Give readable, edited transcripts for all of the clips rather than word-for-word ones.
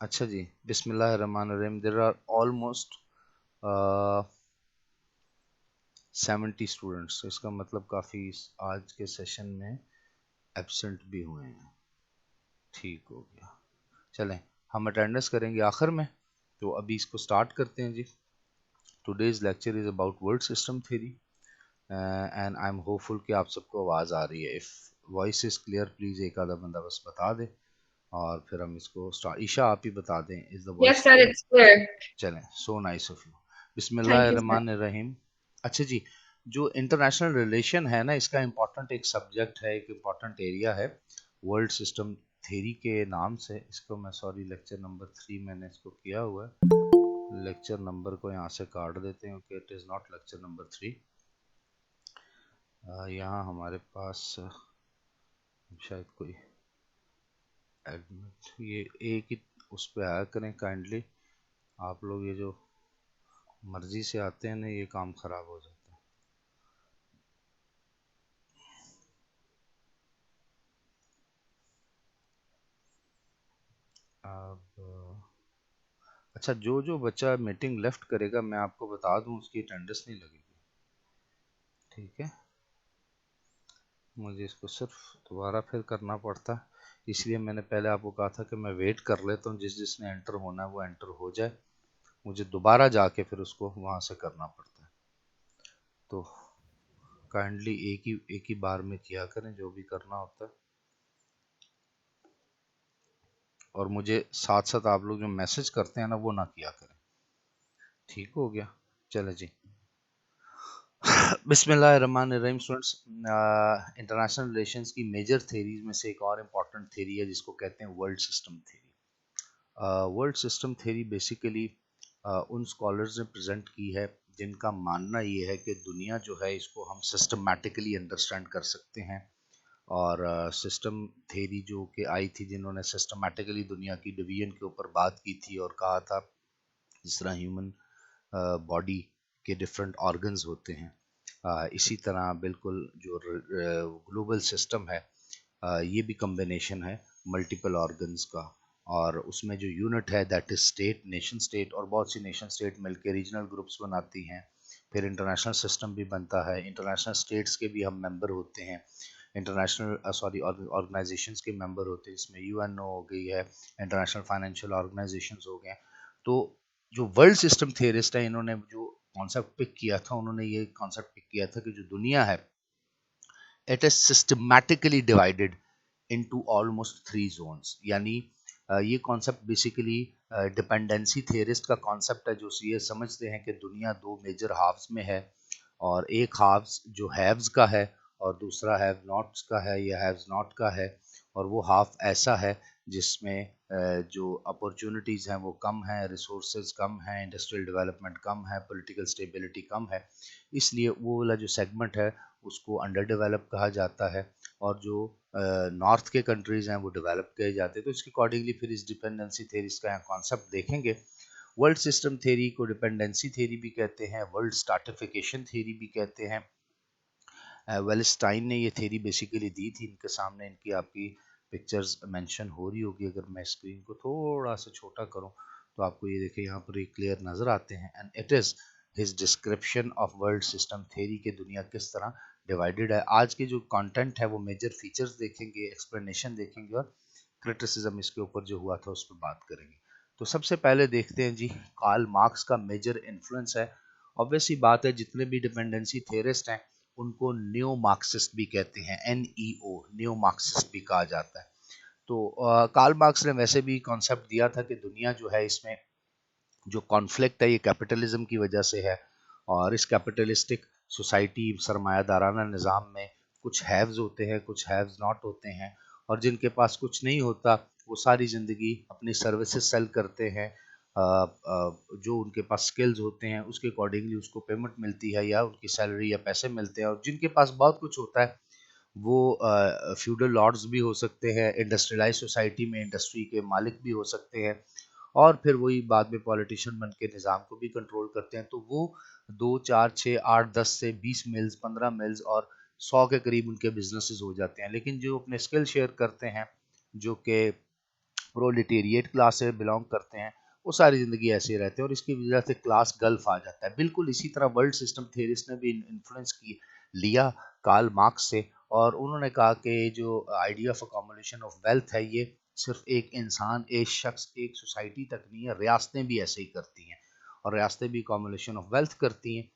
अच्छा जी, बिस्मिल्लाहिर्रहमानिर्रहीम। There are almost 70 students, तो इसका मतलब काफ़ी आज के सेशन में एब्सेंट भी हुए हैं। ठीक हो गया, चलें हम अटेंडेंस करेंगे आखिर में। तो अभी इसको स्टार्ट करते हैं जी। Today's lecture is about world system theory and I am hopeful कि आप सबको आवाज़ आ रही है। If voice is clear please एक आधा बंदा बस बता दे और फिर हम इसको स्टार्ट। ईशा आप ही बता दें, is the voice Yes, sir, clear? it's clear. चलें, so nice of you. Thank you, sir. बिस्मिल्लाहिर्रहमानिर्रहीम। अच्छा जी, जो इंटरनेशनल रिलेशन है ना, इसका इम्पोर्टेंट एक सब्जेक्ट है, एक इम्पोर्टेंट एरिया है वर्ल्ड सिस्टम थ्योरी के नाम से। इसको मैं सॉरी लेक्चर नंबर 3 मैंने इसको किया हुआ है। लेक्चर नंबर को यहाँ से काट देते हैं क्योंकि it is not lecture number 3। यहाँ हमारे पास शायद कोई एडमिट, ये एक ही उस पर आया करें काइंडली। आप लोग ये जो मर्जी से आते हैं ना, ये काम ख़राब हो जाता है। अब अच्छा, जो जो बच्चा मीटिंग लेफ्ट करेगा मैं आपको बता दूं उसकी अटेंडेंस नहीं लगेगी, ठीक है? मुझे इसको सिर्फ दोबारा फिर करना पड़ता, इसलिए मैंने पहले आपको कहा था कि मैं वेट कर लेता हूँ, जिस जिसने एंटर होना है वो एंटर हो जाए। मुझे दोबारा जाके फिर उसको वहाँ से करना पड़ता है। तो काइंडली एक ही बार में किया करें जो भी करना होता है। और मुझे साथ साथ आप लोग जो मैसेज करते हैं ना वो ना किया करें। ठीक हो गया? चले जी। बिस्मिल्लाहिर्रहमानिर्रहीम स्टूडेंट्स, इंटरनेशनल रिलेशंस की मेजर थेरीज में से एक और इम्पॉर्टेंट थेरी है जिसको कहते हैं world system theory. World system theory basically उन स्कॉलर्स ने प्रेजेंट की है जिनका मानना ये है कि दुनिया जो है इसको हम सिस्टमैटिकली अंडरस्टैंड कर सकते हैं। और सिस्टम थेरी जो कि आई थी, जिन्होंने सिस्टमैटिकली दुनिया की डिवीजन के ऊपर बात की थी और कहा था जिस तरह ह्यूमन बॉडी के डिफरेंट ऑर्गन्स होते हैं, इसी तरह बिल्कुल जो ग्लोबल सिस्टम है, ये भी कम्बिनेशन है मल्टीपल ऑर्गन्स का। और उसमें जो यूनिट है that is state, nation state, और बहुत सी नेशन स्टेट मिलकर रीजनल ग्रुप्स बनाती हैं। फिर इंटरनेशनल सिस्टम भी बनता है, इंटरनेशनल स्टेट्स के भी हम मेंबर होते हैं, इंटरनेशनल सॉरी ऑर्गेनाइजेशंस के मेंबर होते हैं, इसमें यूएनओ हो गई है, इंटरनेशनल फाइनेंशियल ऑर्गेनाइजेशंस हो गए। तो जो वर्ल्ड सिस्टम थियरिस्ट है, इन्होंने जो कॉन्सेप्ट पिक किया था, उन्होंने ये कॉन्सेप्ट पिक किया था कि जो दुनिया है it is systematically divided into almost 3 zones. यानी ये कॉन्सेप्ट बेसिकली डिपेंडेंसी थियरिस्ट का कॉन्सेप्ट है, जो ये समझते हैं कि दुनिया दो मेजर हाफ्स में है, और एक हाफ्स जो हैव्स का है और दूसरा हैव नॉट्स का है या हैव्स नॉट का है। और वो हाफ ऐसा है जिसमें जो अपॉर्चुनिटीज़ हैं वो कम हैं, रिसोर्सेज कम हैं, इंडस्ट्रियल डेवलपमेंट कम है, पॉलिटिकल स्टेबिलिटी कम है। इसलिए वो वाला जो सेगमेंट है उसको अंडर डेवलप कहा जाता है। और जो नॉर्थ के कंट्रीज़ हैं वो डेवलप किए जाते हैं। तो इसके अकॉर्डिंगली फिर इस डिपेंडेंसी थेरीज का कॉन्सेप्ट देखेंगे। वर्ल्ड सिस्टम थेरी को डिपेंडेंसी थेरी भी कहते हैं, वर्ल्ड स्टार्टिफिकेशन थेरी भी कहते हैं। वेलस्टाइन ने ये थेरी बेसिकली दी थी, इनके सामने इनकी आपकी पिक्चर्स मेंशन हो रही होगी। अगर मैं स्क्रीन को थोड़ा सा छोटा करूं तो आपको ये देखिए यहाँ पर ये क्लियर नज़र आते हैं। And it is his description of world system theory के दुनिया किस तरह डिवाइडेड है। आज के जो कंटेंट है वो मेजर फीचर्स देखेंगे, एक्सप्लेनेशन देखेंगे और क्रिटिसिज्म इसके ऊपर जो हुआ था उस पर बात करेंगे। तो सबसे पहले देखते हैं जी, कार्ल मार्क्स का मेजर इन्फ्लुएंस है। ऑब्वियस ही बात है, जितने भी डिपेंडेंसी थेरिस्ट हैं उनको न्यो मार्क्सिस्ट भी कहते हैं, NEO, न्यो मार्क्सिस्ट भी कहा जाता है। तो कार्ल मार्क्स ने वैसे भी कॉन्सेप्ट दिया था कि दुनिया जो है इसमें जो कॉन्फ्लिक्ट है ये कैपिटलिज्म की वजह से है। और इस कैपिटलिस्टिक सोसाइटी, सरमायादाराना निज़ाम में कुछ हैव्स होते हैं, कुछ हैव्स नॉट होते हैं। और जिनके पास कुछ नहीं होता वो सारी ज़िंदगी अपनी सर्विसेज सेल करते हैं। जो उनके पास स्किल्स होते हैं उसके अकॉर्डिंगली उसको पेमेंट मिलती है या उनकी सैलरी या पैसे मिलते हैं। और जिनके पास बहुत कुछ होता है वो फ्यूडल लॉर्ड्स भी हो सकते हैं, इंडस्ट्रियलाइज सोसाइटी में इंडस्ट्री के मालिक भी हो सकते हैं, और फिर वही बाद में पॉलिटिशियन बन के निज़ाम को भी कंट्रोल करते हैं। तो वो 2 4 6 8 10 से 20 मिल्स, 15 मिल्स और 100 के करीब उनके बिजनेसेस हो जाते हैं। लेकिन जो अपने स्किल शेयर करते हैं, जो कि प्रोलिटेरिएट क्लास से बिलोंग करते हैं, वो सारी ज़िंदगी ऐसे ही रहते हैं और इसकी वजह से क्लास गल्फ आ जाता है। बिल्कुल इसी तरह वर्ल्ड सिस्टम थेरिस्ट ने भी इन्फ्लुएंस की लिया कार्ल मार्क्स से, और उन्होंने कहा कि जो idea of accommodation of wealth है ये सिर्फ एक इंसान, एक शख्स, एक सोसाइटी तक नहीं है, रियासतें भी ऐसे ही करती हैं और रियासतें भी अकोमोडेशन ऑफ वेल्थ करती हैं।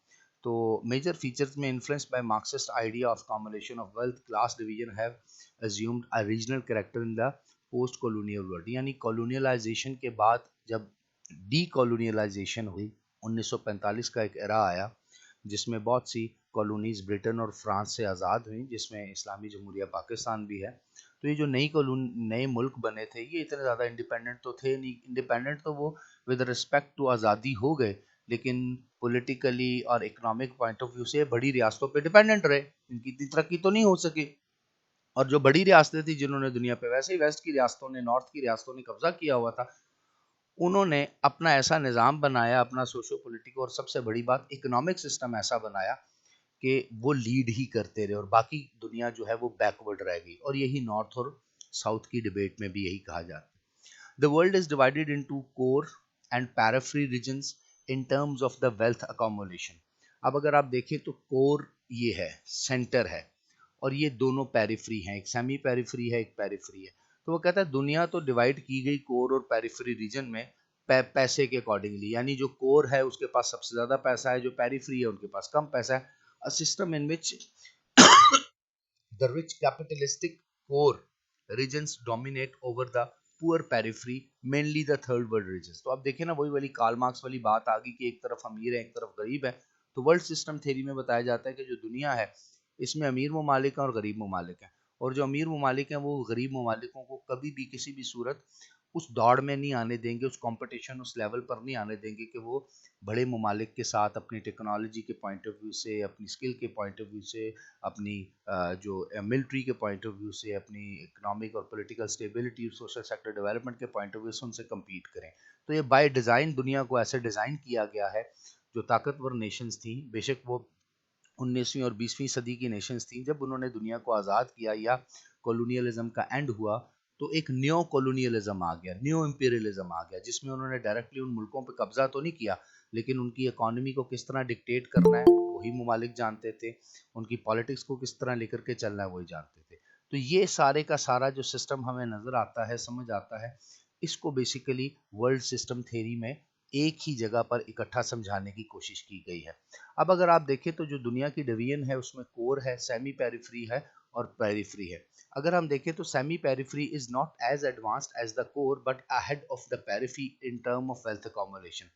तो मेजर फीचर्स में influence by Marxist idea of accommodation of wealth, class division have assumed a regional character in the post colonial world, यानी कॉलोनियलाइजेशन के बाद जब डीकोलोनियलाइजेशन हुई, 1945 का एक एरा आया जिसमें बहुत सी कॉलोनीज ब्रिटेन और फ्रांस से आज़ाद हुई, जिसमें इस्लामी जमहूरिया पाकिस्तान भी है। तो ये जो नए मुल्क बने थे ये इतने ज़्यादा इंडिपेंडेंट तो थे नहीं, इंडिपेंडेंट तो वो विद रिस्पेक्ट टू आज़ादी हो गए, लेकिन पॉलिटिकली और इकोनॉमिक पॉइंट ऑफ व्यू से बड़ी रियासतों पे डिपेंडेंट रहे, इनकी इतनी तरक्की तो नहीं हो सकी। और जो बड़ी रियासतें थी जिन्होंने दुनिया पे, वैसे ही वेस्ट की रियासतों ने, नॉर्थ की रियासतों ने कब्जा किया हुआ था, उन्होंने अपना ऐसा निज़ाम बनाया, अपना सोशो पॉलिटिकल और सबसे बड़ी बात इकोनॉमिक सिस्टम ऐसा बनाया कि वो लीड ही करते रहे और बाकी दुनिया जो है वो बैकवर्ड रह गई। और यही नॉर्थ और साउथ की डिबेट में भी यही कहा जाता है। The world is divided into core and periphery regions in terms of the wealth accommodation. अब अगर आप देखें तो कोर ये है, सेंटर है, और ये दोनों पेरिफेरी हैं, एक सेमी पेरिफेरी है, एक पेरिफेरी है। तो वो कहता है दुनिया तो डिवाइड की गई कोर और पेरिफेरी रीजन में पैसे के अकॉर्डिंगली, यानी जो कोर है उसके पास सबसे ज्यादा पैसा है, जो पेरिफेरी है उनके पास कम पैसा है। A system in which the rich capitalistic core regions dominate over the poor periphery, mainly the third world regions। तो आप देखें ना, वही वाली कार्ल मार्क्स वाली बात आ गई कि एक तरफ अमीर है एक तरफ गरीब है। तो वर्ल्ड सिस्टम थ्योरी में बताया जाता है कि जो दुनिया है इसमें अमीर ममालिक हैं और गरीब ममालिक हैं, और जो अमीर ममालिक हैं वो गरीब ममालिकों को कभी भी किसी भी सूरत उस दौड़ में नहीं आने देंगे, उस कंपटीशन, उस लेवल पर नहीं आने देंगे कि वो बड़े ममालिक के साथ अपनी टेक्नोलॉजी के पॉइंट ऑफ व्यू से, अपनी स्किल के पॉइंट ऑफ व्यू से, अपनी जो मिलिट्री के पॉइंट ऑफ व्यू से, अपनी इकोनॉमिक और political stability, social sector development के पॉइंट ऑफ व्यू से उनसे कम्पीट करें। तो ये बाय डिज़ाइन दुनिया को ऐसे डिज़ाइन किया गया है। जो ताकतवर नेशंस थी, बेशक वो 19वीं और 20वीं सदी की नेशंस थी, जब उन्होंने दुनिया को आज़ाद किया या कॉलोनियलिज्म का एंड हुआ, तो एक न्यो कॉलोनियलिज्म आ गया, न्यो इंपीरियलिज्म आ गया, जिसमें उन्होंने डायरेक्टली उन मुल्कों पर कब्जा तो नहीं किया, लेकिन उनकी इकोनॉमी को किस तरह डिक्टेट करना है वही ममालिक जानते थे, उनकी पॉलिटिक्स को किस तरह लेकर के चलना है वही जानते थे। तो ये सारे का सारा जो सिस्टम हमें नज़र आता है, समझ आता है, इसको बेसिकली वर्ल्ड सिस्टम थ्योरी में एक ही जगह पर इकट्ठा समझाने की कोशिश की गई है। अब अगर आप देखें तो जो दुनिया की डिवीजन है उसमें कोर है, सेमी पेरिफेरी है और पेरिफेरी है। अगर हम देखें तो semi periphery is not as advanced as the core but ahead of the periphery in term of wealth accommodation.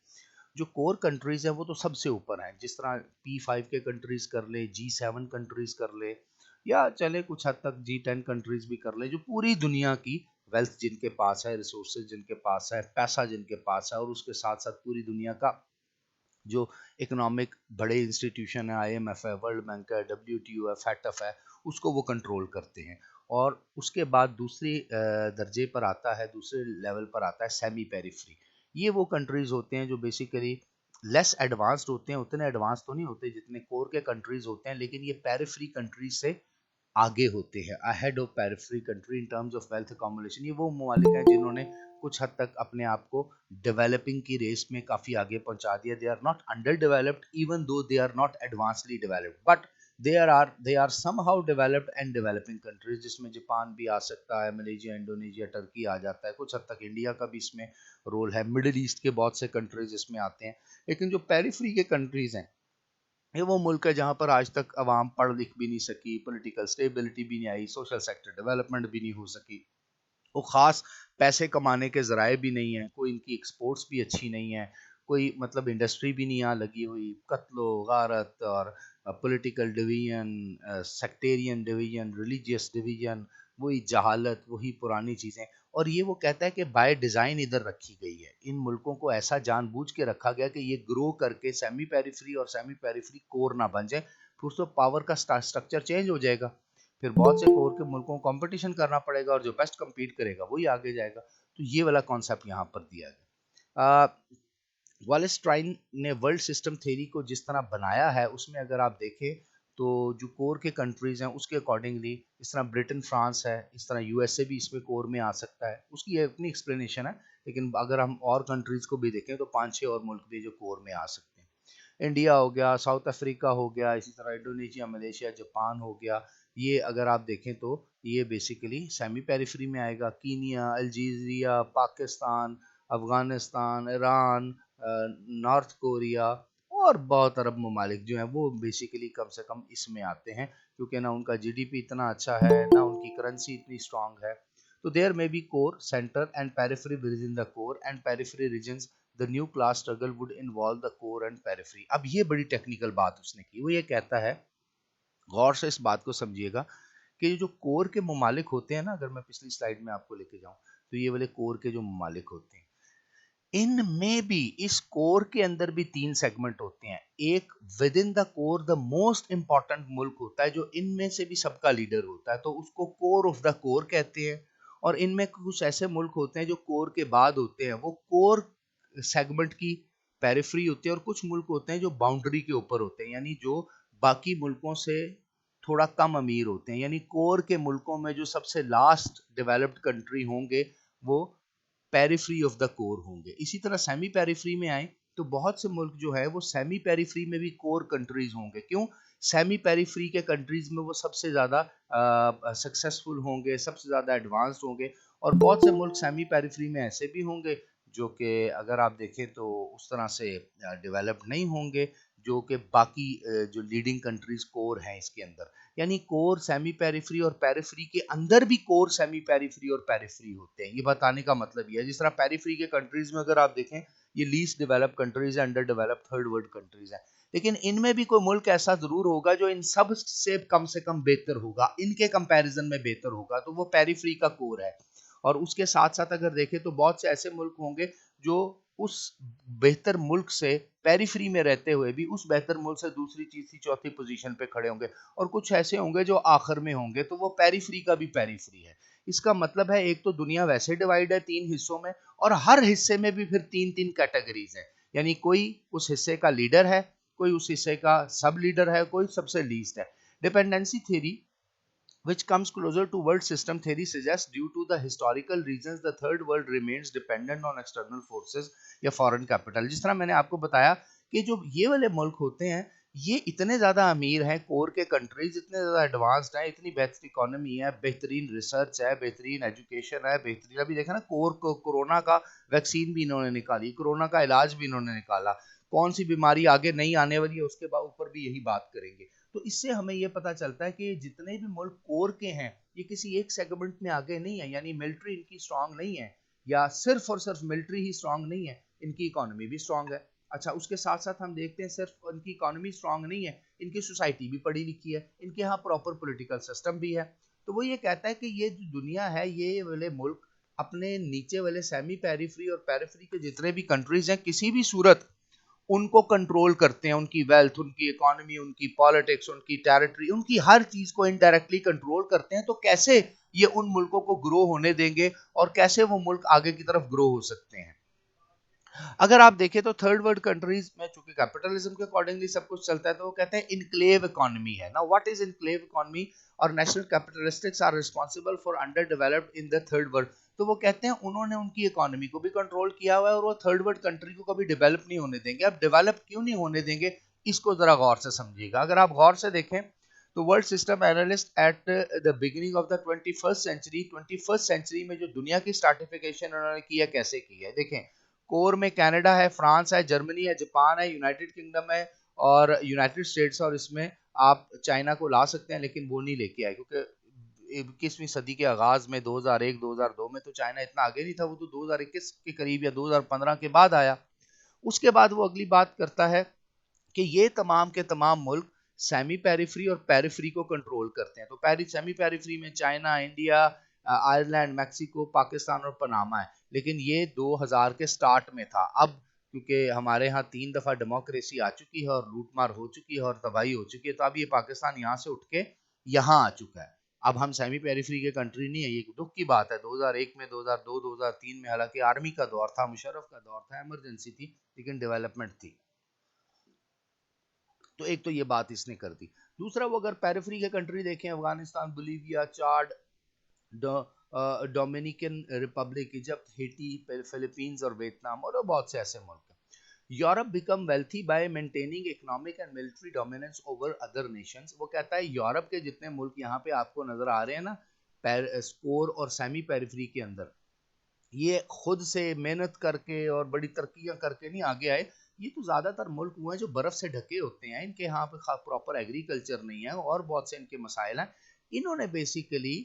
जो कोर कंट्रीज है वो तो सबसे ऊपर हैं, जिस तरह P5 के कंट्रीज कर ले, G7 कंट्रीज कर ले, या चले कुछ हद तक G10 कंट्रीज भी कर ले, जो पूरी दुनिया की वेल्थ जिनके पास है, रिसोर्सेज जिनके पास है, पैसा जिनके पास है, और उसके साथ साथ पूरी दुनिया का जो इकोनॉमिक बड़े इंस्टीट्यूशन है, IMF है, वर्ल्ड बैंक है, WTO है, फैटफ है, उसको वो कंट्रोल करते हैं। और उसके बाद दूसरे दर्जे पर आता है, दूसरे लेवल पर आता है सेमी पेरिफेरी। ये वो कंट्रीज होते हैं जो बेसिकली लेस एडवांस्ड होते हैं, उतने एडवांस तो नहीं होते जितने कोर के कंट्रीज होते हैं, लेकिन ये पेरिफेरी कंट्रीज से आगे होते हैं, ahead of periphery country in terms of wealth accommodation. ये वो ममालिक हैं जिन्होंने कुछ हद तक अपने आप को डेवलपिंग की रेस में काफी आगे पहुंचा दिया। They are not under developed even though they are not advancedly developed, but they are somehow developed and developing countries, जिसमें जापान भी आ सकता है, मलेशिया, इंडोनेशिया, टर्की आ जाता है, कुछ हद तक इंडिया का भी इसमें रोल है, मिडिल ईस्ट के बहुत से कंट्रीज इसमें आते हैं। लेकिन जो पेरिफेरी के कंट्रीज हैं ये वो मुल्क है जहाँ पर आज तक अवाम पढ़ लिख भी नहीं सकी, पॉलिटिकल स्टेबिलिटी भी नहीं आई, सोशल सेक्टर डेवलपमेंट भी नहीं हो सकी, वो खास पैसे कमाने के जराए भी नहीं है, कोई इनकी एक्सपोर्ट्स भी अच्छी नहीं है, कोई मतलब इंडस्ट्री भी नहीं यहाँ लगी हुई, कत्लो गारत और political division, sectarian division, religious division, वही जहालत, वही पुरानी चीज़ें। और ये वो कहता है कि बाय डिज़ाइन इधर रखी गई है, इन मुल्कों को ऐसा जानबूझ के रखा गया कि ये ग्रो करके सेमी पेरिफेरी और सेमी पेरिफेरी कोर ना बन जाए, फिर तो पावर का स्ट्रक्चर चेंज हो जाएगा, फिर बहुत से कोर के मुल्कों को कंपटीशन करना पड़ेगा और जो बेस्ट compete करेगा वही आगे जाएगा। तो ये वाला कॉन्सेप्ट यहाँ पर दिया गया। वालेस ट्राइन ने वर्ल्ड सिस्टम थ्योरी को जिस तरह बनाया है उसमें अगर आप देखें तो जो कोर के कंट्रीज हैं उसके अकॉर्डिंगली, इस तरह ब्रिटेन फ्रांस है, इस तरह यूएसए भी इसमें कोर में आ सकता है, उसकी अपनी एक्सप्लेनेशन है। लेकिन अगर हम और कंट्रीज को भी देखें तो 5-6 और मुल्क भी जो कोर में आ सकते हैं। इंडिया हो गया, साउथ अफ्रीका हो गया, इसी तरह इंडोनेशिया, मलेशिया, जापान हो गया। ये अगर आप देखें तो ये बेसिकली सेमी पेरिफेरी में आएगा। Kenya, Algeria, Pakistan, Afghanistan, Iran, north Korea और बहुत अरब ममालिक जो हैं वो बेसिकली कम से कम इसमें आते हैं, क्योंकि ना उनका जीडीपी इतना अच्छा है, ना उनकी करेंसी इतनी स्ट्रांग है। तो there may be core centre and periphery within the core and periphery regions. The new class struggle would involve the core and periphery. अब ये बड़ी टेक्निकल बात उसने की, वो ये कहता है, गौर से इस बात को समझिएगा, कि जो कोर के ममालिक होते हैं ना, अगर मैं पिछली स्लाइड में आपको लेके जाऊं, तो ये वाले कोर के जो ममालिक होते हैं, इनमें भी, इस कोर के अंदर भी 3 सेगमेंट होते हैं। एक with in the core the most important मुल्क होता है, जो इनमें से भी सबका लीडर होता है, तो उसको कोर ऑफ द कोर कहते हैं। और इनमें कुछ ऐसे मुल्क होते हैं जो कोर के बाद होते हैं, वो कोर सेगमेंट की पेरिफेरी होते हैं। और कुछ मुल्क होते हैं जो बाउंड्री के ऊपर होते हैं, यानी जो बाकी मुल्कों से थोड़ा कम अमीर होते हैं, यानी कोर के मुल्कों में जो सबसे लास्ट डेवलप्ड कंट्री होंगे वो पेरिफ्री ऑफ द कोर होंगे। इसी तरह सेमी पेरिफ्री में आए तो बहुत से मुल्क जो है वो सेमी पेरिफ्री में भी कोर कंट्रीज होंगे। क्यों? सेमी पेरिफ्री के कंट्रीज में वो सबसे ज्यादा सक्सेसफुल होंगे, सबसे ज्यादा एडवांस्ड होंगे। और बहुत से मुल्क सेमी पेरिफ्री में ऐसे भी होंगे जो कि अगर आप देखें तो उस तरह से डेवलप नहीं होंगे, जो कि बाकी जो लीडिंग कंट्रीज कोर हैं इसके अंदर। यानी कोर, सेमी पेरिफेरी और पेरिफेरी के अंदर भी कोर, सेमी पेरिफेरी और पेरिफेरी होते हैं। ये बताने का मतलब ये है, जिस तरह पेरिफेरी के कंट्रीज में अगर आप देखें, ये लीस्ट डेवलप्ड कंट्रीज है, under developed third world countries है। लेकिन इनमें भी कोई मुल्क ऐसा जरूर होगा जो इन सब से कम बेहतर होगा, इनके कंपैरिजन में बेहतर होगा, तो वो पेरिफेरी का कोर है। और उसके साथ साथ अगर देखें तो बहुत से ऐसे मुल्क होंगे जो उस बेहतर मुल्क से पेरिफेरी में रहते हुए भी उस बेहतर मुल्क से दूसरी, तीसरी, चौथी पोजीशन पे खड़े होंगे। और कुछ ऐसे होंगे जो आखिर में होंगे, तो वो पेरिफेरी का भी पेरिफेरी है। इसका मतलब है, एक तो दुनिया वैसे डिवाइड है 3 हिस्सों में, और हर हिस्से में भी फिर 3-3 कैटेगरीज है। यानी कोई उस हिस्से का लीडर है, कोई उस हिस्से का सब लीडर है, कोई सबसे लीस्ट है। Dependency theory, which comes closer to world system theory, suggests due to the historical reasons the third world remains dependent on external forces या foreign capital। जिस तरह मैंने आपको बताया कि जो ये वाले मुल्क होते हैं, ये इतने ज़्यादा अमीर हैं, कोर के कंट्रीज इतने ज़्यादा एडवांस्ड हैं, इतनी बेहतर इकोनॉमी है, बेहतरीन रिसर्च है, बेहतरीन एजुकेशन है, बेहतरीन, अभी देखा ना, कोर को कोरोना का वैक्सीन भी इन्होंने निकाली, कोरोना का इलाज भी इन्होंने निकाला। कौन सी बीमारी आगे नहीं आने वाली है उसके ऊपर भी यही बात करेंगे। तो इससे हमें यह पता चलता है कि जितने भी मुल्क कोर के हैं, ये किसी एक सेगमेंट में आगे नहीं है, यानी मिलिट्री इनकी स्ट्रांग नहीं है, या सिर्फ और सिर्फ मिलिट्री ही स्ट्रांग नहीं है, इनकी इकोनॉमी भी स्ट्रांग है। अच्छा, उसके साथ साथ हम देखते हैं सिर्फ इनकी इकोनॉमी स्ट्रांग नहीं है, इनकी सोसाइटी भी पढ़ी लिखी है, इनके यहाँ प्रॉपर पॉलिटिकल सिस्टम भी है। तो वो ये कहता है कि ये जो दुनिया है, ये वाले मुल्क अपने नीचे वाले सेमी पेरिफेरी और पेरिफेरी के जितने भी कंट्रीज हैं, किसी भी सूरत उनको कंट्रोल करते हैं, उनकी वेल्थ, उनकी इकोनॉमी, उनकी पॉलिटिक्स, उनकी टेरिटरी, उनकी हर चीज को इनडायरेक्टली कंट्रोल करते हैं। तो कैसे ये उन मुल्कों को ग्रो होने देंगे, और कैसे वो मुल्क आगे की तरफ ग्रो हो सकते हैं? अगर आप देखें तो थर्ड वर्ल्ड कंट्रीज में चूंकि कैपिटलिज्म के अकॉर्डिंगली सब कुछ चलता है, तो वो कहते हैं इनक्लेव इकोनॉमी है ना। What is enclave economy? और national capitalists are responsible for under developed in the third world. तो वो कहते हैं उन्होंने उनकी इकोनॉमी को भी कंट्रोल किया हुआ है, और वो थर्ड वर्ल्ड कंट्री को कभी डेवलप नहीं होने देंगे। अब डेवलप क्यों नहीं होने देंगे, इसको जरा गौर से समझिएगा। अगर आप गौर से देखें तो world system analyst at the beginning of the 21st century में जो दुनिया की स्ट्रैटिफिकेशन उन्होंने की है, कैसे की है, देखें। कोर में कनाडा है, फ्रांस है, जर्मनी है, जापान है, यूनाइटेड किंगडम है और यूनाइटेड स्टेट्स है। और इसमें आप चाइना को ला सकते हैं, लेकिन वो नहीं लेके आए, क्योंकि 21वीं सदी के आगाज में 2001-2002 में तो चाइना इतना आगे नहीं था, वो तो 2021 के करीब या 2015 के बाद आया। उसके बाद वो अगली बात करता है कि ये तमाम के तमाम मुल्क सेमी पेरिफेरी और पेरिफेरी को कंट्रोल करते हैं। तो सेमी पेरिफेरी में China, India, Ireland, Mexico, Pakistan और पनामा है। लेकिन ये 2000 के स्टार्ट में था। अब क्योंकि हमारे यहाँ 3 दफा डेमोक्रेसी आ चुकी है और लूटमार हो चुकी है और तबाही हो चुकी है, तो अब ये पाकिस्तान यहाँ से उठ के यहाँ आ चुका है। अब हम सेमी पेरिफेरी के कंट्री नहीं है, ये दुख की बात है। 2001 में, 2002, 2003 में हालांकि आर्मी का दौर था, मुशर्रफ का दौर था, इमरजेंसी थी, लेकिन डेवलपमेंट थी। तो एक तो ये बात इसने कर दी। दूसरा, वो अगर पेरिफेरी के कंट्री देखें, Afghanistan, Bolivia, Chad, Dominican Republic, Egypt, Haiti, Philippines और वियतनाम, और बहुत से ऐसे मुल्क हैं। Europe become wealthy by maintaining economic and military dominance over other nations. वो कहता है यूरोप के जितने मुल्क यहाँ पे आपको नजर आ रहे हैं ना, स्कोर और सेमी पेरिफेरी के अंदर, ये खुद से मेहनत करके और बड़ी तरक्कियां करके नहीं आगे आए। ये तो ज्यादातर मुल्क हुए हैं जो बर्फ से ढके होते हैं, इनके यहाँ पे प्रॉपर एग्रीकल्चर नहीं है और बहुत से इनके मसाइल हैं। इन्होंने बेसिकली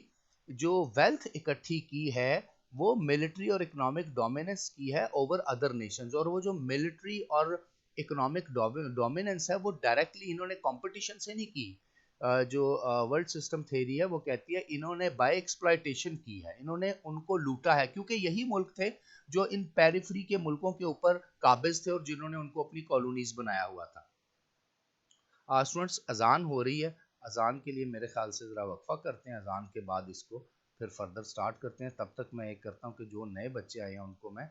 जो वेल्थ इकट्ठी की है वो मिलिट्री और इकोनॉमिक डोमिनेंस की है ओवर अदर नेशंस। और वो जो मिलिट्री और इकोनॉमिक डोमिनेंस है वो डायरेक्टली इन्होंने कंपटीशन से नहीं की। जो वर्ल्ड सिस्टम थ्योरी है वो कहती है इन्होंने बाय एक्सप्लॉयटेशन की है, इन्होंने उनको लूटा है, क्योंकि यही मुल्क थे जो इन पेरिफेरी के मुल्कों के ऊपर काबिज थे और जिन्होंने उनको अपनी कॉलोनीज बनाया हुआ था। स्टूडेंट्स, अजान हो रही है, अजान के लिए मेरे ख्याल से ज़रा वक्फा करते हैं, अजान के बाद इसको फिर फर्दर स्टार्ट करते हैं। तब तक मैं एक करता हूँ कि जो नए बच्चे आए हैं उनको मैं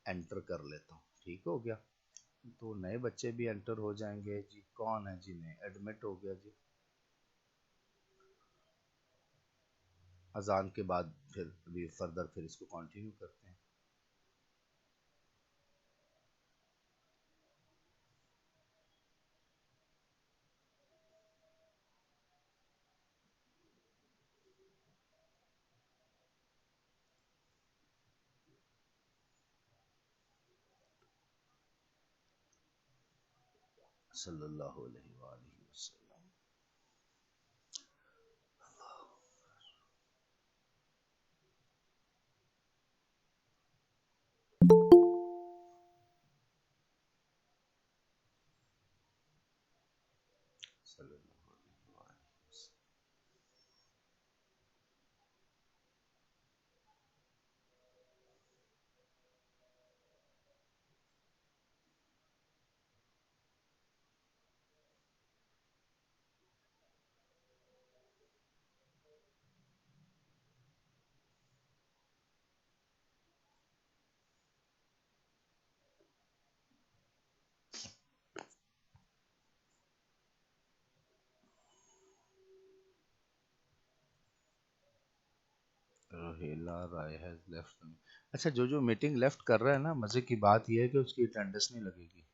एंटर कर लेता हूँ। ठीक हो गया? तो नए बच्चे भी एंटर हो जाएंगे जी। कौन है जी? नए एडमिट हो गया जी। अजान के बाद फिर अभी फर्दर फिर इसको कंटिन्यू करते हैं। सल्लल्लाहु अलैहि वसल्लम। रोहेला राय हैज लेफ्ट। अच्छा, जो जो मीटिंग लेफ्ट कर रहा है ना, मजे की बात यह है कि उसकी अटेंडेंस नहीं लगेगी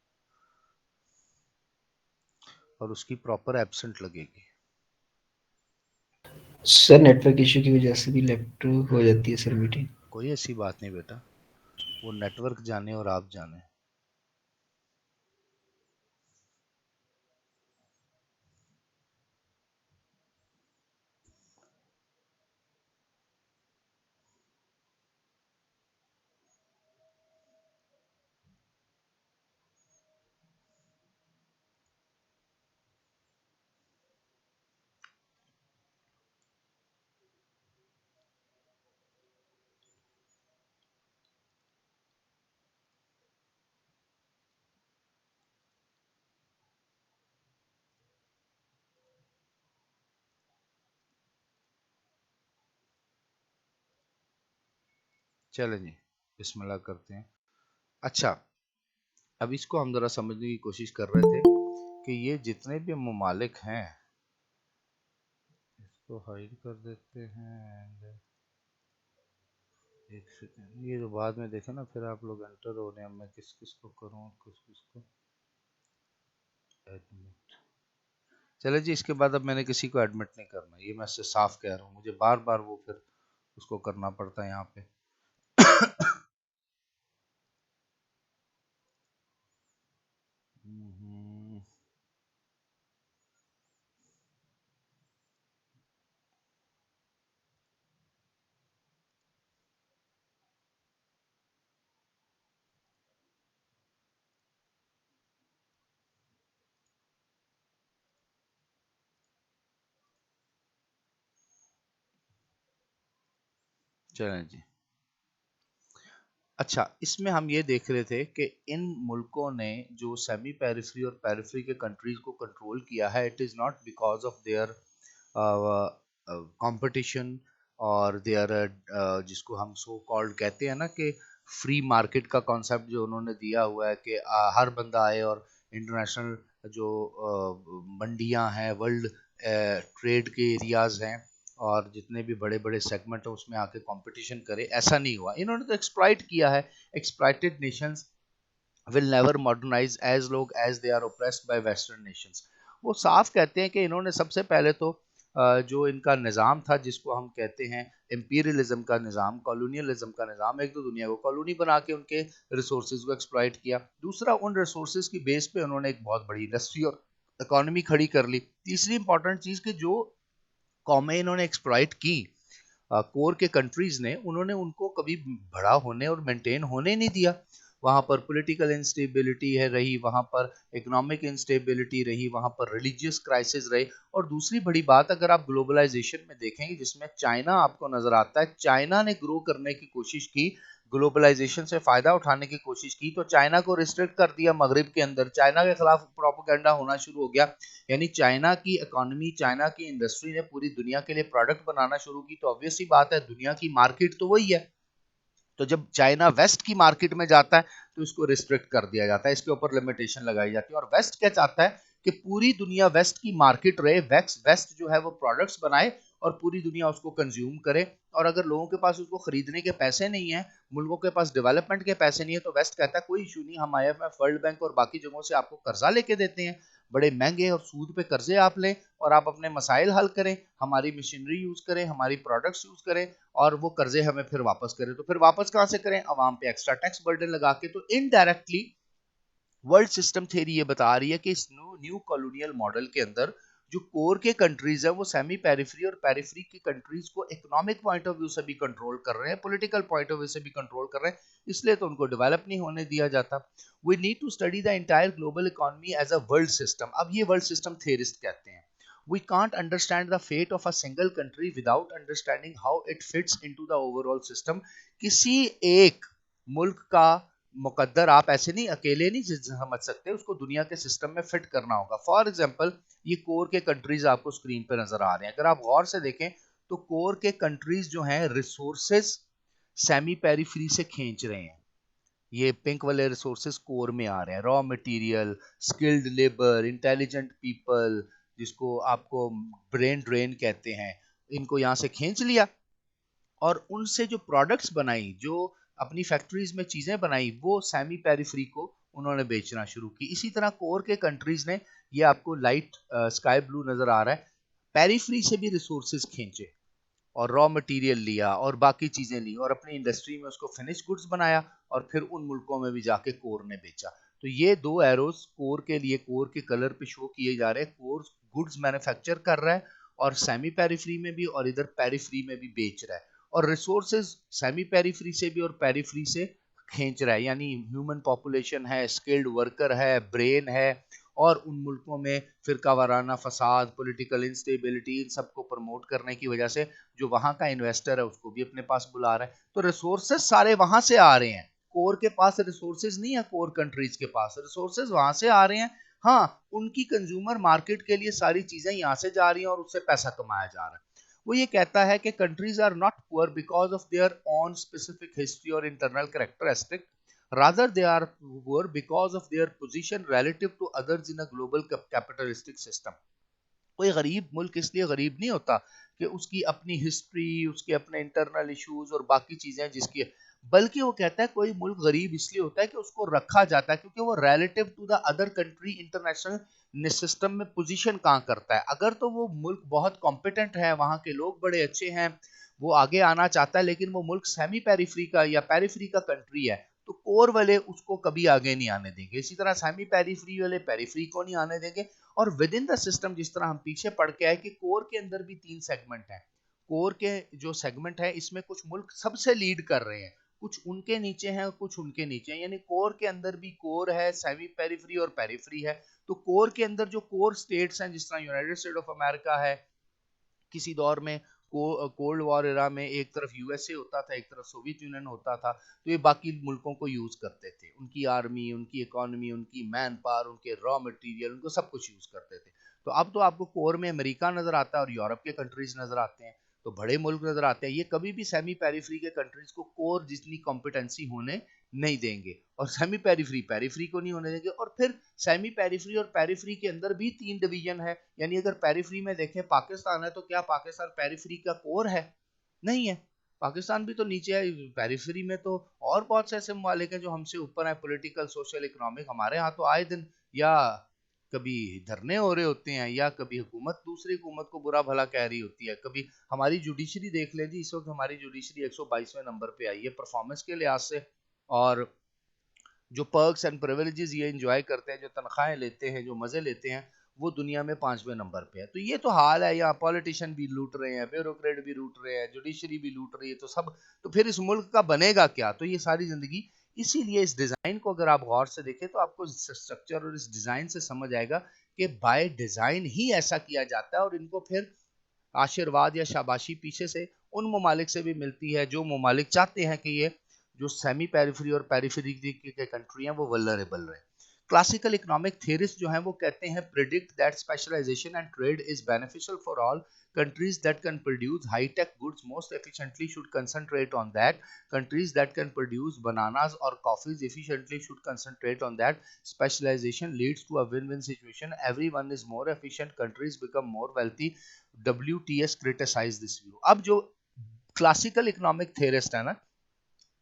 और उसकी प्रॉपर एब्सेंट लगेगी। सर नेटवर्क इशू की वजह से भी लेफ्ट हो जाती है सर मीटिंग। कोई ऐसी बात नहीं बेटा, वो नेटवर्क जाने और आप जाने। चलें जी, बिस्मिल्लाह करते हैं। अच्छा, अब इसको हम ज़रा समझने की कोशिश कर रहे थे कि ये जितने भी ममालिक हैं, इसको हाइड कर देते हैं। एंड एक सेकेंड, ये जो बाद में देखे ना फिर आप लोग एंटर हो रहे हैं, मैं किस किस को करूँ, किस किस को एडमिट। चले जी, इसके बाद अब मैंने किसी को एडमिट नहीं करना, ये मैं इससे साफ कह रहा हूँ, मुझे बार बार वो फिर उसको करना पड़ता है यहाँ पे। हम्म, चलें जी। अच्छा, इसमें हम ये देख रहे थे कि इन मुल्कों ने जो सेमी पेरिफेरी और पेरिफेरी के कंट्रीज को कंट्रोल किया है, it is not because of there competition और देयर जिसको हम सो कॉल्ड कहते हैं ना कि फ्री मार्केट का कॉन्सेप्ट जो उन्होंने दिया हुआ है कि हर बंदा आए और इंटरनेशनल जो मंडियां हैं, वर्ल्ड ट्रेड के एरियाज हैं और जितने भी बड़े बड़े सेगमेंट है उसमें आके कंपटीशन करे, ऐसा नहीं हुआ। इन्होंने तो एक्सप्लॉइट किया है। Exploited Nations will never modernize as long as they are oppressed by western nations। वो साफ कहते हैं कि इन्होंने सबसे पहले तो जो इनका निज़ाम था जिसको हम कहते हैं इम्पीरियलिज्म का निज़ाम, कॉलोनियलिज्म का निज़ाम, एक तो दुनिया को कॉलोनी बना के उनके रिसोर्सेज को एक्सप्लॉइट किया। दूसरा, उन रिसोर्सेज की बेस पे उन्होंने एक बहुत बड़ी इंडस्ट्री और इकोनॉमी खड़ी कर ली। तीसरी इंपॉर्टेंट चीज़ कि जो कौमें इन्होंने एक्सप्लॉइट की कोर के कंट्रीज ने, उन्होंने उनको कभी बड़ा होने और मेंटेन होने नहीं दिया। वहां पर पॉलिटिकल इंस्टेबिलिटी है रही, वहां पर इकोनॉमिक इंस्टेबिलिटी रही, वहां पर रिलीजियस क्राइसिस रहे। और दूसरी बड़ी बात, अगर आप ग्लोबलाइजेशन में देखेंगे जिसमें चाइना आपको नजर आता है, चाइना ने ग्रो करने की कोशिश की, ग्लोबलाइजेशन से फायदा उठाने की कोशिश की, तो चाइना को रिस्ट्रिक्ट कर दिया मगरिब के अंदर, चाइना के खिलाफ प्रोपेगेंडा होना शुरू हो गया। यानी चाइना की इकोनॉमी, चाइना की इंडस्ट्री ने पूरी दुनिया के लिए प्रोडक्ट बनाना शुरू की, तो ऑब्वियस सी बात है दुनिया की मार्केट तो वही है। तो जब चाइना वेस्ट की मार्केट में जाता है तो इसको रिस्ट्रिक्ट कर दिया जाता है, इसके ऊपर लिमिटेशन लगाई जाती है। और वेस्ट क्या चाहता है कि पूरी दुनिया वेस्ट की मार्केट रहे, वेस्ट जो है वो प्रोडक्ट्स बनाए और पूरी दुनिया उसको कंज्यूम करे। और अगर लोगों के पास उसको खरीदने के पैसे नहीं है, मुल्कों के पास डेवलपमेंट के पैसे नहीं है, तो वेस्ट कहता है कोई इशू नहीं, हम IMF, वर्ल्ड बैंक और बाकी जगहों से आपको कर्जा लेके देते हैं, बड़े महंगे और सूद पे कर्जे आप लें और आप अपने मसाइल हल करें, हमारी मशीनरी यूज करें, हमारी प्रोडक्ट्स यूज करें और वो कर्जे हमें फिर वापस करें। तो फिर वापस कहां से करें? अवाम पे एक्स्ट्रा टैक्स बर्डन लगा के। तो इनडायरेक्टली वर्ल्ड सिस्टम थ्योरी ये बता रही है कि इस न्यू कॉलोनियल मॉडल के अंदर जो कोर के कंट्रीज है वो सेमी पेरिफेरी और पेरिफेरी की कंट्रीज को इकोनॉमिक पॉइंट ऑफ व्यू से भी कंट्रोल कर रहे हैं, पॉलिटिकल पॉइंट ऑफ व्यू से भी कंट्रोल कर रहे हैं, इसलिए तो उनको डेवलप नहीं होने दिया जाता। We need to study the entire global economy as a world system. अब ये वर्ल्ड सिस्टम थ्योरिस्ट कहते हैं we can't understand the fate of a single country without understanding how it fits into the overall system। किसी एक मुल्क का मुकद्दर आप ऐसे नहीं अकेले नहीं समझ सकते, उसको दुनिया के सिस्टम में फिट करना होगा। फॉर एग्जांपल, ये कोर के कंट्रीज आपको स्क्रीन पे नजर आ रहे हैं, अगर आप गौर से देखें तो कोर के कंट्रीज जो हैं रिसोर्सेज सेमी पेरिफेरी से खींच रहे हैं। ये पिंक वाले रिसोर्सेज कोर में आ रहे हैं, raw material, skilled labour, intelligent people, जिसको आपको ब्रेन ड्रेन कहते हैं, इनको यहाँ से खींच लिया और उनसे जो प्रोडक्ट्स बनाई, जो अपनी फैक्ट्रीज में चीजें बनाई, वो सेमी पेरिफेरी को उन्होंने बेचना शुरू की। इसी तरह कोर के कंट्रीज ने, ये आपको लाइट स्काई ब्लू नजर आ रहा है, पेरिफेरी से भी रिसोर्सेज खींचे और रॉ मटेरियल लिया और बाकी चीजें ली और अपनी इंडस्ट्री में उसको फिनिश गुड्स बनाया और फिर उन मुल्कों में भी जाके कोर ने बेचा। तो ये दो एरोस कोर के लिए, कोर के कलर पे शो किए जा रहे हैं। कोर गुड्स मैन्युफैक्चर कर रहा है और सेमी पेरिफेरी में भी और इधर पेरिफेरी में भी बेच रहा है, और रिसोर्सेज सेमी पेरिफेरी से भी और पेरिफेरी से खींच रहा है। यानी ह्यूमन पॉपुलेशन है, स्किल्ड वर्कर है, ब्रेन है, और उन मुल्कों में फिरका वाराना फसाद, पॉलिटिकल इंस्टेबिलिटी, इन सबको प्रमोट करने की वजह से जो वहां का इन्वेस्टर है उसको भी अपने पास बुला रहा है। तो रिसोर्सेज सारे वहां से आ रहे हैं, कोर के पास रिसोर्सेज नहीं है, कोर कंट्रीज के पास रिसोर्सेज वहां से आ रहे हैं। हाँ, उनकी कंज्यूमर मार्केट के लिए सारी चीजें यहाँ से जा रही हैं और उससे पैसा कमाया जा रहा है। वो ये कहता है कि countries are not poor because of their own specific history और internal characteristic, rather they are poor because of their position relative to others in a global capitalistic system। कोई गरीब मुल्क इसलिए गरीब नहीं होता कि उसकी अपनी हिस्ट्री, उसके अपने इंटरनल इश्यूज और बाकी चीजें जिसकी, बल्कि वो कहता है कोई मुल्क गरीब इसलिए होता है कि उसको रखा जाता है क्योंकि वो relative to the other country international system में पोजीशन कहाँ करता है। अगर तो वो मुल्क बहुत कॉम्पिटेंट है, वहाँ के लोग बड़े अच्छे हैं, वो आगे आना चाहता है, लेकिन वो मुल्क सेमी पेरिफेरी का या पेरिफेरी का कंट्री है, तो कोर वाले उसको कभी आगे नहीं आने देंगे। इसी तरह सेमी पेरिफेरी वाले पेरिफेरी को नहीं आने देंगे। और विद इन द सिस्टम, जिस तरह हम पीछे पढ़ के आए कि कोर के अंदर भी 3 सेगमेंट हैं। कोर के जो सेगमेंट है इसमें कुछ मुल्क सबसे लीड कर रहे हैं, कुछ उनके नीचे हैं, कुछ उनके नीचे हैं। यानी कोर के अंदर भी कोर है, सेमी पेरिफेरी और पेरिफेरी है। तो कोर के अंदर जो कोर स्टेट्स हैं, जिस तरह यूनाइटेड स्टेट ऑफ अमेरिका है, किसी दौर में कोल्ड वॉर एरा में एक तरफ यूएसए होता था, एक तरफ सोवियत यूनियन होता था, तो ये बाकी मुल्कों को यूज करते थे, उनकी आर्मी, उनकी इकोनॉमी, उनकी मैन पावर, उनके रॉ मटेरियल, उनको सब कुछ यूज करते थे। तो अब तो आपको कोर में अमेरिका नजर आता है और यूरोप के कंट्रीज नजर आते हैं। तो बड़े मुल्क नजर आते हैं। ये कभी भी सेमी पेरिफेरी के कंट्रीज को कोर जितनी कॉम्पिटेंसी होने नहीं देंगे, और सेमी पेरिफेरी पेरिफेरी को नहीं होने देंगे। और फिर सेमी पेरिफेरी और पेरिफेरी के अंदर भी 3 डिवीजन है, यानी अगर पेरिफेरी में देखें पाकिस्तान है, तो क्या पाकिस्तान पेरिफेरी का कोर है? नहीं है, पाकिस्तान भी तो नीचे है। पेरिफेरी में तो और बहुत से ऐसे ममालिक हैं जो हमसे ऊपर है, पॉलिटिकल सोशल इकोनॉमिक। हमारे यहाँ तो आए दिन या कभी धरने हो रहे होते हैं, या कभी हुकूमत दूसरी हुकूमत को बुरा भला कह रही होती है। कभी हमारी जुडिशरी देख लें जी, इस वक्त हमारी जुडिशरी 122वें नंबर पे आई है परफॉर्मेंस के लिहाज से, और जो पर्क्स एंड प्रिविलेजेस ये एंजॉय करते हैं, जो तनख्वाहें लेते हैं, जो मजे लेते हैं, वो दुनिया में 5वें नंबर पे है। तो ये तो हाल है, यहाँ पॉलिटिशियन भी लूट रहे हैं, ब्यूरोक्रेट भी लूट रहे हैं, जुडिशरी भी लूट रही है, तो सब, तो फिर इस मुल्क का बनेगा क्या? तो ये सारी जिंदगी, इसीलिए इस डिजाइन को अगर आप गौर से देखें तो आपको स्ट्रक्चर और इस डिजाइन से समझ आएगा कि बाय डिजाइन ही ऐसा किया जाता है। और इनको फिर आशीर्वाद या शाबाशी पीछे से उन ममालिक से भी मिलती है जो ममालिक चाहते हैं कि ये जो सेमी पेरिफेरी और पेरिफेरी के कंट्री हैं वो वल्नरेबल रहे। क्लासिकल इकोनॉमिक थ्योरिस्ट जो हैं वो कहते हैं predict that specialisation and trade is beneficial for all countries that can produce high tech goods most efficiently should concentrate on that, countries that can produce bananas or coffees efficiently should concentrate on that, specialization leads to a win-win situation, everyone is more efficient, countries become more wealthy, WTS criticize this view। अब जो classical economic theorist है ना,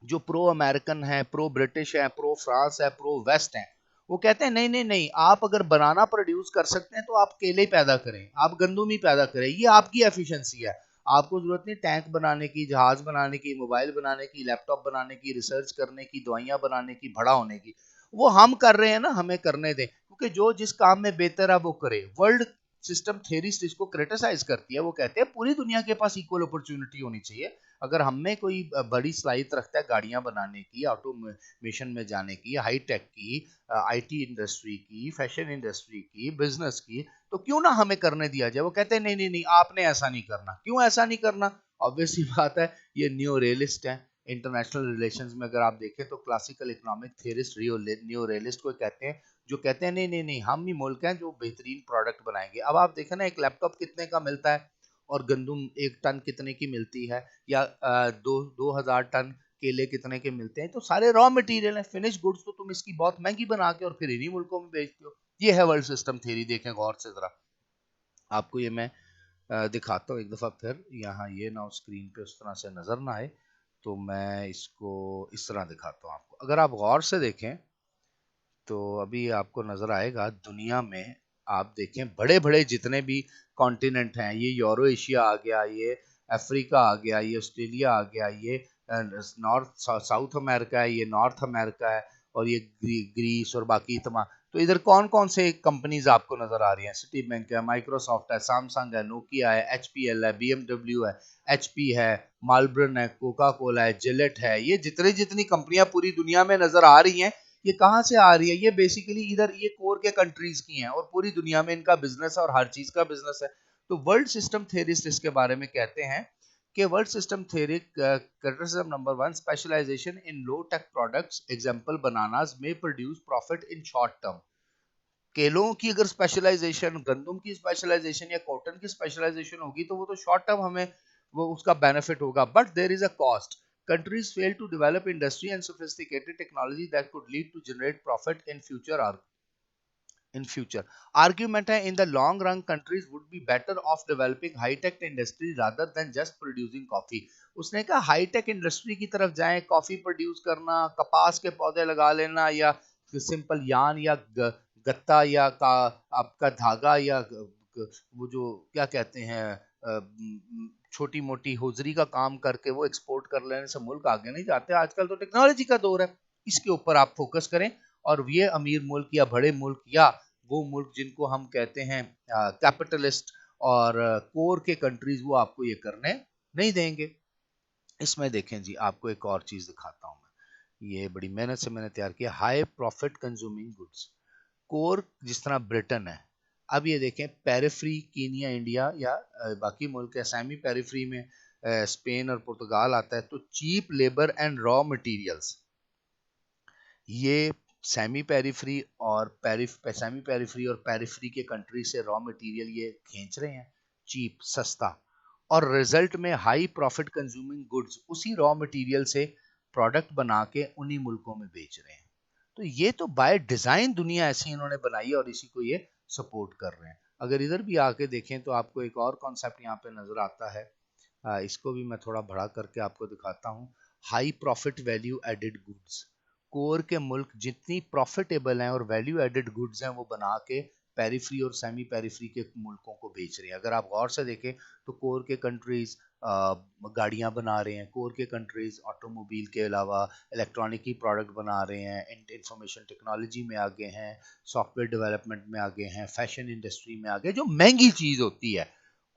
जो pro American है, pro British है, pro France है, pro west है, वो कहते हैं नहीं नहीं नहीं, आप अगर बनाना प्रोड्यूस कर सकते हैं तो आप केले पैदा करें, आप गंदुम ही पैदा करें, ये आपकी एफिशिएंसी है। आपको जरूरत नहीं टैंक बनाने की, जहाज बनाने की, मोबाइल बनाने की, लैपटॉप बनाने की, रिसर्च करने की, दवाइयां बनाने की, बड़ा होने की। वो हम कर रहे हैं ना, हमें करने दें, क्योंकि जो जिस काम में बेहतर है वो करे। वर्ल्ड सिस्टम थेरिस्ट इसको क्रिटिसाइज करती है, वो कहते हैं पूरी दुनिया के पास इक्वल अपॉर्चुनिटी होनी चाहिए। अगर हम में कोई बड़ी सलाहियत रखता है गाड़ियां बनाने की, ऑटोमेशन में जाने की, हाई टेक की, आईटी इंडस्ट्री की, फैशन इंडस्ट्री की, बिजनेस की, तो क्यों ना हमें करने दिया जाए? वो कहते हैं नहीं नहीं नहीं, आपने ऐसा नहीं करना। क्यों ऐसा नहीं करना? ऑब्वियसली बात है, ये न्यू रियलिस्ट है। इंटरनेशनल रिलेशंस में अगर आप देखें तो classical economic theorist new realist को कहते हैं, जो कहते हैं नहीं नहीं नहीं, हम ही मुल्क हैं जो बेहतरीन प्रोडक्ट बनाएंगे। अब आप देखें ना, एक लैपटॉप कितने का मिलता है, और गंदुम 1 टन कितने की मिलती है, या 2,000 टन केले कितने के मिलते हैं। तो सारे रॉ मटेरियल है, फिनिश गुड्स तो तुम इसकी बहुत महंगी बना के और फिर इन्हीं मुल्कों में बेचते हो। ये है वर्ल्ड सिस्टम थ्योरी। देखें गौर से जरा, आपको ये मैं दिखाता हूँ एक दफ़ा फिर, यहाँ ये ना स्क्रीन पे उस तरह से नज़र ना आए, तो मैं इसको इस तरह दिखाता हूँ आपको। अगर आप गौर से देखें तो अभी आपको नज़र आएगा, दुनिया में आप देखें बड़े बड़े जितने भी कॉन्टिनेंट हैं, ये यूरो एशिया आ गया, ये अफ्रीका आ गया, ये ऑस्ट्रेलिया आ गया, ये नॉर्थ साउथ अमेरिका है, ये नॉर्थ अमेरिका है, और ये ग्रीस और बाकी तमाम। तो इधर कौन कौन से कंपनीज आपको नजर आ रही हैं? सिटी बैंक है, माइक्रोसॉफ्ट है, सैमसंग है, नोकिया है, एचपीएल है, बीएमडब्ल्यू है, एचपी है, मालब्रन है, कोका कोला है, जिलेट है। ये जितनी जितनी कंपनियां पूरी दुनिया में नजर आ रही हैं, ये कहाँ से आ रही है? ये बेसिकली इधर ये कोर के कंट्रीज की हैं, और पूरी दुनिया में इनका बिजनेस है, और हर चीज का बिजनेस है। तो वर्ल्ड सिस्टम थेरिस्ट इसके बारे में कहते हैं कि world system theory criticism number 1, specialization in low tech products, example bananas में produce profit in short term. केलों की अगर स्पेशलाइजेशन, गंदम की स्पेशलाइजेशन या कॉटन की स्पेशलाइजेशन होगी तो वो तो शॉर्ट टर्म हमें वो उसका बेनिफिट होगा, but there is a cost. countries fail to develop industry and sophisticated technology that could lead to generate profit in future argument है, in the long run countries would be better off developing high tech industry rather than just producing coffee। उसने कहा high tech industry की तरफ जाएं, coffee produce करना, कपास के पौधे लगा लेना, या सिंपल यान या गत्ता या का आपका धागा, या वो जो क्या कहते हैं छोटी मोटी होजरी का काम करके वो एक्सपोर्ट कर लेने से मुल्क आगे नहीं जाते। आजकल तो टेक्नोलॉजी का दौर है, इसके ऊपर आप फोकस करें, और ये अमीर मुल्क या बड़े मुल्क या वो मुल्क जिनको हम कहते हैं कैपिटलिस्ट और कोर के कंट्रीज, वो आपको ये करने नहीं देंगे। इसमें देखें जी, आपको एक और चीज दिखाता हूं मैं, ये बड़ी मेहनत से मैंने तैयार किया, high profit consuming goods. Core जिस तरह ब्रिटेन है, अब ये देखें पेरिफ्री कीनिया इंडिया या बाकी मुल्क है, सेमी पेरिफ्री में स्पेन और पुर्तगाल आता है। तो cheap labour and raw materials, ये सेमी पेरिफ्री और सेमी पेरिफ्री और पेरिफ्री के कंट्री से रॉ मटेरियल ये खींच रहे हैं, चीप सस्ता। और रिजल्ट में हाई प्रॉफिट कंज्यूमिंग गुड्स उसी रॉ मटेरियल से प्रोडक्ट बना के उन्हीं मुल्कों में बेच रहे हैं। तो ये तो बाय डिजाइन दुनिया ऐसी इन्होंने बनाई है और इसी को ये सपोर्ट कर रहे हैं। अगर इधर भी आके देखें तो आपको एक और कॉन्सेप्ट यहाँ पे नजर आता है, इसको भी मैं थोड़ा बड़ा करके आपको दिखाता हूँ। High profit value added goods, core के मुल्क जितनी प्रॉफिटेबल हैं और वैल्यू एडेड गुड्स हैं वो बना के पेरिफ्री और सेमी पेरिफ्री के मुल्कों को बेच रहे हैं। अगर आप गौर से देखें तो कोर के कंट्रीज गाड़ियां बना रहे हैं, कोर के कंट्रीज ऑटोमोबाइल के अलावा इलेक्ट्रॉनिक की प्रोडक्ट बना रहे हैं, इंफॉर्मेशन टेक्नोलॉजी में आगे हैं, सॉफ्टवेयर डेवलपमेंट में आगे हैं, फैशन इंडस्ट्री में आगे, जो महंगी चीज होती है।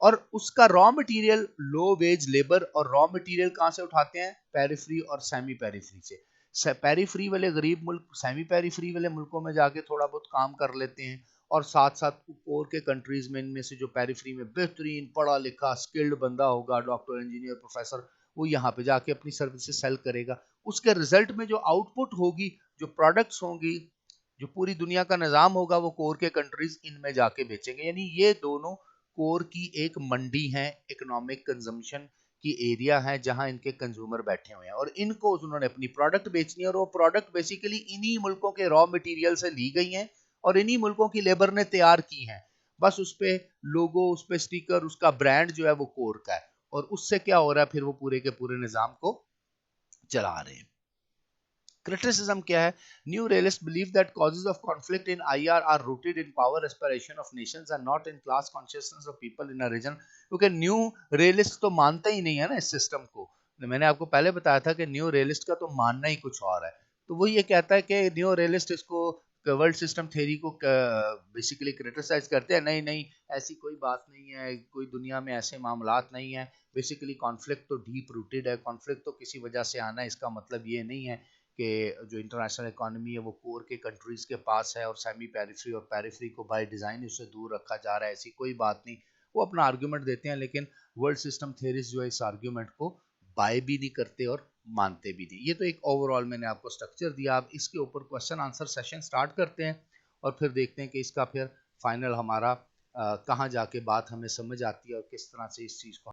और उसका रॉ मटेरियल लो वेज लेबर, और रॉ मटेरियल कहाँ से उठाते हैं? पेरिफ्री और सेमी पेरिफ्री से। पेरिफ्री वाले गरीब मुल्क सेमी पेरिफ्री वाले मुल्कों में जाके थोड़ा बहुत काम कर लेते हैं, और साथ साथ कोर के कंट्रीज में इनमें से जो पेरिफ्री में बेहतरीन पढ़ा लिखा स्किल्ड बंदा होगा, डॉक्टर इंजीनियर प्रोफेसर, वो यहाँ पे जाके अपनी सर्विसेज सेल करेगा। उसके रिजल्ट में जो आउटपुट होगी, जो प्रोडक्ट्स होंगी, जो पूरी दुनिया का निजाम होगा, वो कोर के कंट्रीज इनमें जाके बेचेंगे। यानी ये दोनों कोर की एक मंडी है, इकोनॉमिक कंजम्पशन की एरिया है, जहां इनके कंज्यूमर बैठे हुए हैं और इनको उन्होंने अपनी प्रोडक्ट बेचनी है। और वो प्रोडक्ट बेसिकली इन्हीं मुल्कों के रॉ मटेरियल से ली गई हैं और इन्हीं मुल्कों की लेबर ने तैयार की हैं। बस उस पे लोगो, उस पे स्टिकर, उसका ब्रांड जो है वो कोर का है, और उससे क्या हो रहा है, फिर वो पूरे के पूरे निजाम को चला रहे हैं। Criticism क्या है? New realists believe that causes of conflict in IR are rooted in power aspiration of nations and not in class consciousness of people in a region। क्योंकि न्यू रियलिस्ट तो मानता ही नहीं है ना इस सिस्टम को। मैंने आपको पहले बताया था कि न्यू रियलिस्ट का तो मानना ही कुछ और है। तो वो ये कहता है कि न्यू रियलिस्ट इसको वर्ल्ड सिस्टम थ्योरी को बेसिकली क्रिटिसाइज करते हैं। नहीं नहीं, ऐसी कोई बात नहीं है, कोई दुनिया में ऐसे मामलात नहीं है। बेसिकली कॉन्फ्लिक्ट तो डीप रूटेड है, कॉन्फ्लिक्ट तो किसी वजह से आना है, इसका मतलब ये नहीं है कि जो इंटरनेशनल इकोनॉमी है वो कोर के कंट्रीज के पास है और सेमी पेरिफ्री और पेरिफ्री को बाय डिज़ाइन उससे दूर रखा जा रहा है। ऐसी कोई बात नहीं। वो अपना आर्ग्यूमेंट देते हैं, लेकिन वर्ल्ड सिस्टम थ्योरीज जो है इस आर्ग्यूमेंट को बाय भी नहीं करते और मानते भी नहीं। ये तो एक ओवरऑल मैंने आपको स्ट्रक्चर दिया। अब इसके ऊपर क्वेश्चन आंसर सेशन स्टार्ट करते हैं और फिर देखते हैं कि इसका फिर फाइनल हमारा कहाँ जाके बात हमें समझ आती है और किस तरह से इस चीज़ को